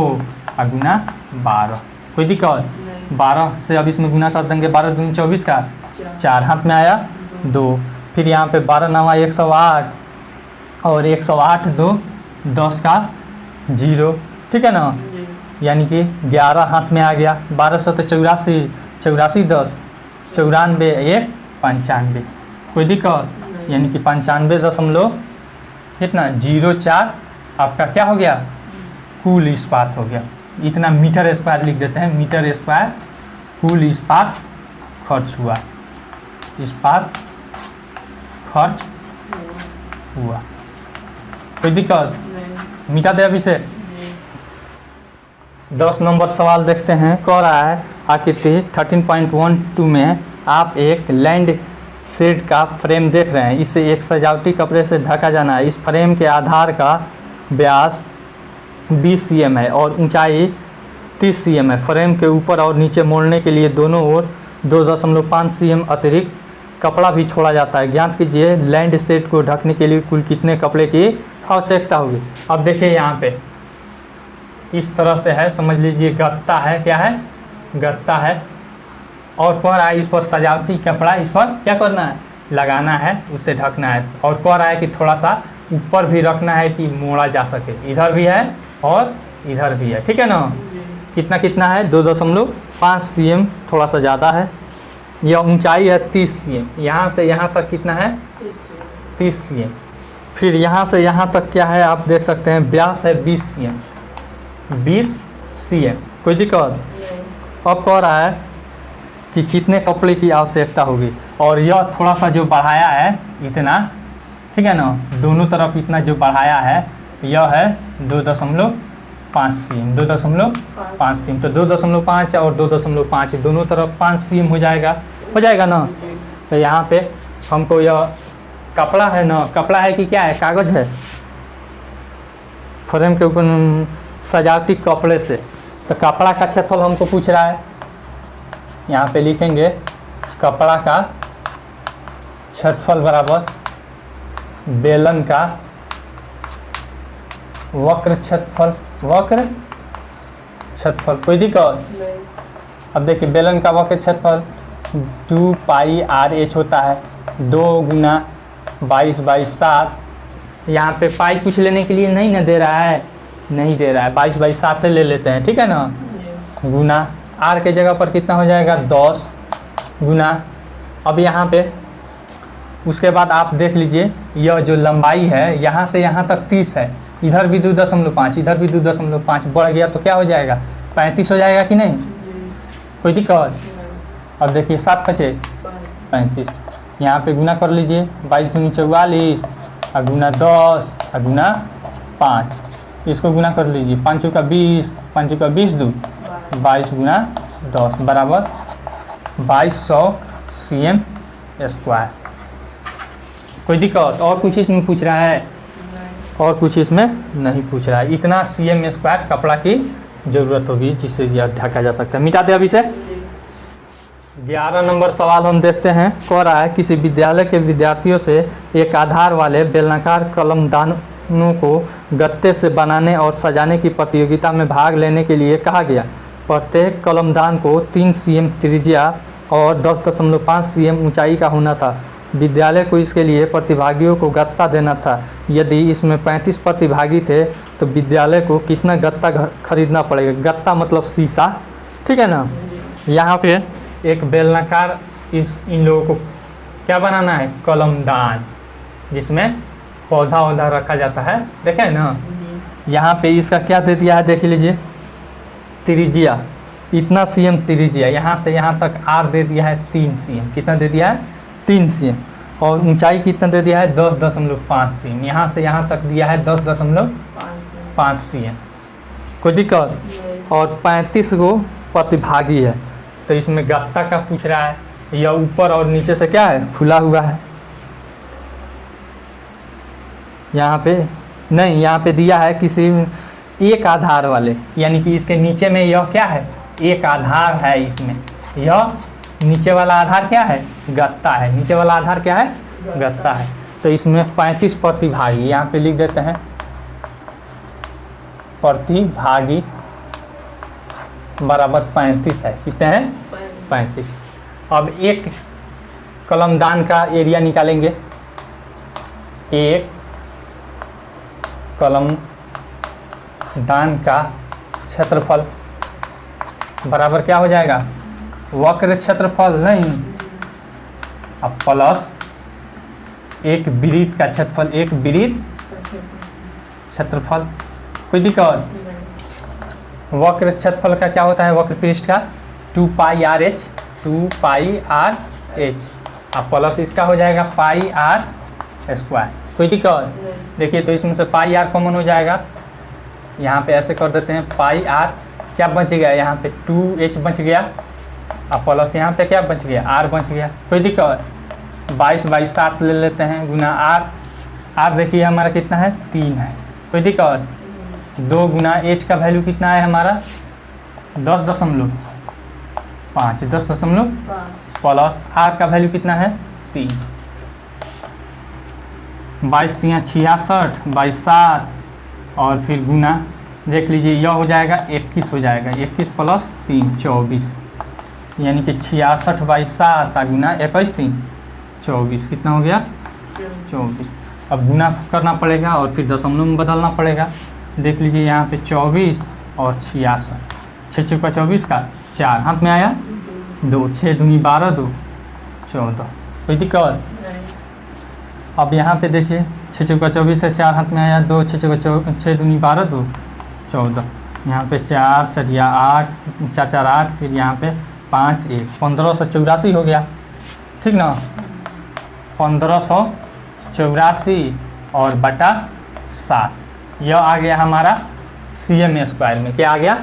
और गुना 12। कोई दिक्कत? 12 से अब इसमें गुना कर देंगे, 12 दूनी 24 का 4 हाथ में आया 2, फिर यहाँ पे 12 नवा 108 और 108 2 10 का 0, ठीक है ना। यानी कि 11 हाथ में आ गया, 12 सौ तो 84, 84 10, 94 1 95, कोई दिक्कत? यानी कि 95 कितना 04 आपका क्या हो गया कुल इस्पात हो गया। इतना मीटर स्क्वायर लिख देते हैं, मीटर स्क्वायर कुल इस्पात खर्च हुआ, इस्पात खर्च हुआ। कोई दिक्कत? मिटा दे अभी से। 10 नंबर सवाल देखते हैं। कह रहा है आकृति 13.12 में आप एक लैंड शेड का फ्रेम देख रहे हैं, इसे एक सजावटी कपड़े से ढका जाना है। इस फ्रेम के आधार का व्यास 20 cm है और ऊंचाई 30 cm है। फ्रेम के ऊपर और नीचे मोड़ने के लिए दोनों ओर 2.5 cm अतिरिक्त कपड़ा भी छोड़ा जाता है। ज्ञात कीजिए लैंड शेड को ढकने के लिए कुल कितने कपड़े की आवश्यकता होगी। अब देखिए यहाँ पे इस तरह से है, समझ लीजिए गत्ता है, क्या है गत्ता है, और कह रहा है इस पर सजावटी कपड़ा इस पर क्या करना है लगाना है, उसे ढकना है। और कह रहा है कि थोड़ा सा ऊपर भी रखना है कि मोड़ा जा सके, इधर भी है और इधर भी है, ठीक है ना। कितना कितना है 2.5 cm, थोड़ा सा ज़्यादा है। यह ऊंचाई है 30 cm, यहाँ से यहाँ तक कितना है 30 cm। फिर यहाँ से यहाँ तक क्या है आप देख सकते हैं, व्यास है 20 cm, 20 cm, कोई दिक्कत? अब कह रहा है कि कितने कपड़े की आवश्यकता होगी, और यह थोड़ा सा जो बढ़ाया है इतना, ठीक है ना, दोनों तरफ इतना जो बढ़ाया है यह है 2.5 cm, 2.5 cm, तो 2.5 और 2.5 दोनों तरफ 5 cm हो जाएगा ना। तो यहाँ पे हमको यह कपड़ा है ना, कपड़ा है कि क्या है कागज़ है, फ्रेम के ऊपर सजावटी कपड़े से, तो कपड़ा का क्षेत्रफल हमको पूछ रहा है। यहाँ पे लिखेंगे कपड़ा का क्षेत्रफल बराबर बेलन का वक्र क्षेत्रफल, वक्र क्षेत्रफल, कोई दिक्कत? अब देखिए बेलन का वक्र क्षेत्रफल 2 पाई RH होता है, 2 गुना 22/7। यहाँ पे पाई कुछ लेने के लिए नहीं ना दे रहा है, नहीं दे रहा है, 22/7 ले लेते हैं, ठीक है ना। गुना आर के जगह पर कितना हो जाएगा 10 गुना। अब यहाँ पे उसके बाद आप देख लीजिए यह जो लंबाई है यहाँ से यहाँ तक 30 है, इधर भी 2.5, इधर भी 2.5 बढ़ गया तो क्या हो जाएगा 35 हो जाएगा कि नहीं, कोई दिक्कत? अब देखिए 7 बचे 35, यहाँ पे गुना कर लीजिए 22 दूनी 44 और गुना 10 और गुना 5, इसको गुना कर लीजिए 5 का 20, 5 का 20 2 22 गुना 10 बराबर 2200 cm स्क्वायर। कोई दिक्कत? और कुछ इसमें पूछ रहा है? और कुछ इसमें नहीं पूछ रहा है। इतना cm स्क्वायर कपड़ा की ज़रूरत होगी जिससे यह ढका जा सकता है। मिटा दे अभी से। 11 नंबर सवाल हम देखते हैं। कह रहा है किसी विद्यालय के विद्यार्थियों से एक आधार वाले बेलनाकार कलमदानों को गत्ते से बनाने और सजाने की प्रतियोगिता में भाग लेने के लिए कहा गया। प्रत्येक कलमदान को 3 cm त्रिज्या और 10.5 cm ऊंचाई का होना था। विद्यालय को इसके लिए प्रतिभागियों को गत्ता देना था। यदि इसमें 35 प्रतिभागी थे तो विद्यालय को कितना गत्ता खरीदना पड़ेगा। गत्ता मतलब शीशा, ठीक है ना। यहाँ पे एक बेलनाकार इन लोगों को क्या बनाना है कलमदान, जिसमें पौधा वौधा रखा जाता है, देखें ना। यहाँ पे इसका क्या दे दिया है देख लीजिए, त्रिज्या इतना cm त्रिज्या, यहाँ से यहाँ तक r दे दिया है 3 cm। कितना दे दिया है 3 cm। और ऊंचाई कितना दे दिया है 10.5 cm। यहाँ से यहाँ तक दिया है 10.5 cm। कोई दिक्कत? और 35 गो प्रतिभागी है, तो इसमें गत्ता का पूछ रहा है। यह ऊपर और नीचे से क्या है खुला हुआ है। यहाँ पे नहीं, यहाँ पे दिया है किसी एक आधार वाले, यानी कि इसके नीचे में यह क्या है, एक आधार है। इसमें यह नीचे वाला आधार क्या है, गत्ता है। नीचे वाला आधार क्या है, गत्ता है। तो इसमें 35 प्रतिभागी, यहाँ पे लिख देते हैं प्रतिभागी बराबर 35 है। कितने हैं, 35। अब एक कलमदान का एरिया निकालेंगे। एक कलमदान का क्षेत्रफल बराबर क्या हो जाएगा, वक्र क्षेत्रफल नहीं, अब प्लस एक वृत्त का क्षेत्रफल, एक वृत्त क्षेत्रफल। कोई दिक्कत, वक्र क्षेत्रफल का क्या होता है, वक्र पृष्ठ का 2 pi R H, 2 pi R H, अब प्लस इसका हो जाएगा पाई आर स्क्वायर। कोई दिक्कत, देखिए तो इसमें से पाई आर कॉमन हो जाएगा, यहाँ पे ऐसे कर देते हैं पाई आर, क्या बच गया यहाँ पे 2h बच गया, अब प्लस यहाँ पे क्या बच गया, आर बच गया। कोई दिक्कत, 22/7 ले लेते हैं गुना आर, आर देखिए हमारा कितना है 3 है। कोई दिक्कत, 2 गुना h का वैल्यू कितना है हमारा 10.5, 10.5 प्लस आर का वैल्यू कितना है 3, 22 3 66, 22/7 और फिर गुना देख लीजिए यह हो जाएगा 21 हो जाएगा, 21 प्लस 3 24, यानी कि 66/7 गुना 21 3 24, कितना हो गया 24। अब गुना करना पड़ेगा और फिर दशमलव में बदलना पड़ेगा। देख लीजिए यहाँ पे 24 और 66, 6 चौका 24 का 4 हाथ में आया 2, 6 दूनी 12 2 14। कोई दिक्कत, अब यहाँ पे देखिए 6 चौका 24 से 4 हाथ में आया 2, 6 चौका 6 दूनी 12 2 14, यहाँ पे 4 4 8 4 4 8, फिर यहाँ पे 5 1, 1584 हो गया, ठीक ना, 1584 और बटा 7, यह आ गया हमारा CM स्क्वायर में। क्या आ गया,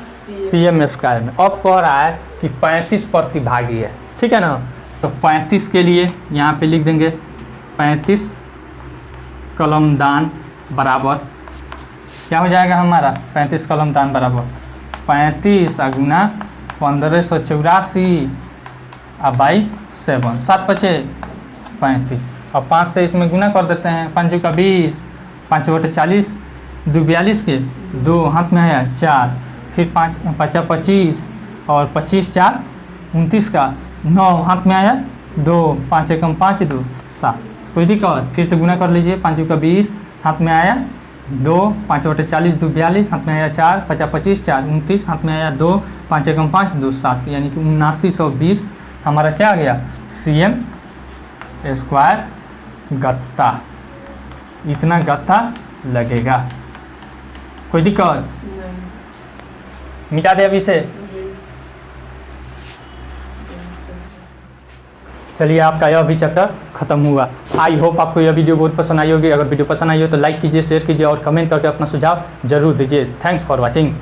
CM स्क्वायर में। अब कह रहा है कि 35 प्रतिभागी है, ठीक है ना, तो 35 के लिए यहाँ पे लिख देंगे 35 कलमदान बराबर क्या हो जाएगा हमारा, 35 कलमदान बराबर 35 गुना 1584 बाई 7, 7 बचे 35, और 5 से इसमें गुना कर देते हैं, 5 का 20, 5 बटे 40, 2 42 के 2 हाथ में आया 4, फिर 5 5 25 और 25 4 29 का 9 हाथ में आया 2, 5 एकम 5 2 7। कोई दिक्कत, फिर से गुना कर लीजिए, 5 का 20 हाथ में आया 2, 5 बटे 40 2 42 हाथ में आया 4, 5 25 4 29 हाथ में आया 2, 5 एकम 5 2 7, यानी कि 7920 हमारा क्या आ गया, CM स्क्वायर गत्ता। इतना गत्ता लगेगा। कोई दिक्कत, मिटा दे अभी से। चलिए आपका यह भी चैप्टर खत्म हुआ। आई होप आपको यह वीडियो बहुत पसंद आई होगी। अगर वीडियो पसंद आई हो तो लाइक कीजिए, शेयर कीजिए और कमेंट करके अपना सुझाव जरूर दीजिए। Thanks for watching.